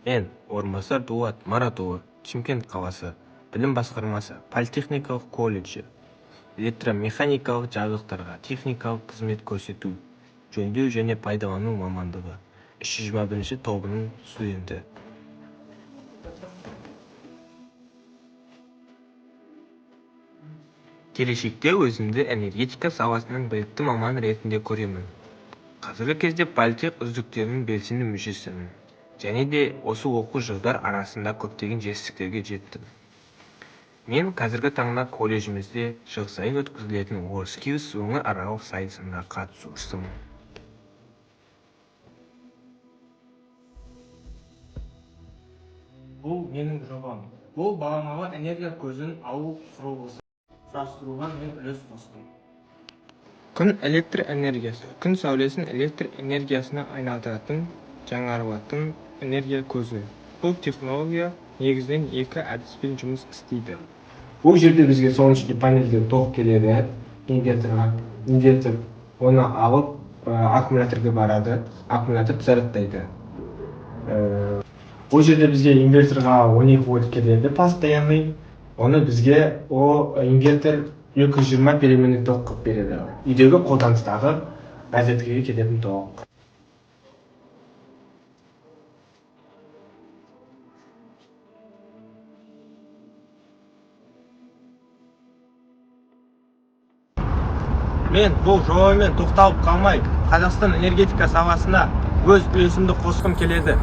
Men O'rinbosar Duvvat Maratova, Chimkent qalasi, Bilim boshqarmasi, Politexnikалық kollejі, elektromexanikалық жабдықтарға техникалық қызмет көрсету, жөндеу және пайдалану мамандығы 321 тобының студенті. Келешекте өзімді энергетика саласының білікті маман ретінде көремін. Қазіргі кезде политех үздіктерінің белсенді мүшесімін. Және де осы оқу жылдар арасында көптеген жетістіктерге жеттім. Мен қазіргі таңда колледжімізде жыл сайын өткізілетін WorldSkills өңіраралық сайысына қатысушымын. Бұл менің жобам. Бұл баламалы энергия көзін алу құрылғысы құрастыруға мен үлес қостым. Күн электр энергиясы. Күн сәулесін электр энергиясына айналдыратын жаңарылатын энергия көзі. Бұл технология негізінен екі әдіспен жұмыс істейді. Бұл жерде бізге солнечный панельден ток келеді, инвертор оны алып аккумуляторға барады, аккумулятор зарядтайды. Бұл жерде бізге инверторға 12 вольт келеді постоянный, оны бізге инвертор 220 переменный ток қылып береді. Үйдегі қолданыстағы розеткеге кететін ток. Мен бұл жобамен тоқталып қалмай, Қазақстан энергетика саласына өз үлесімді қосқым келеді.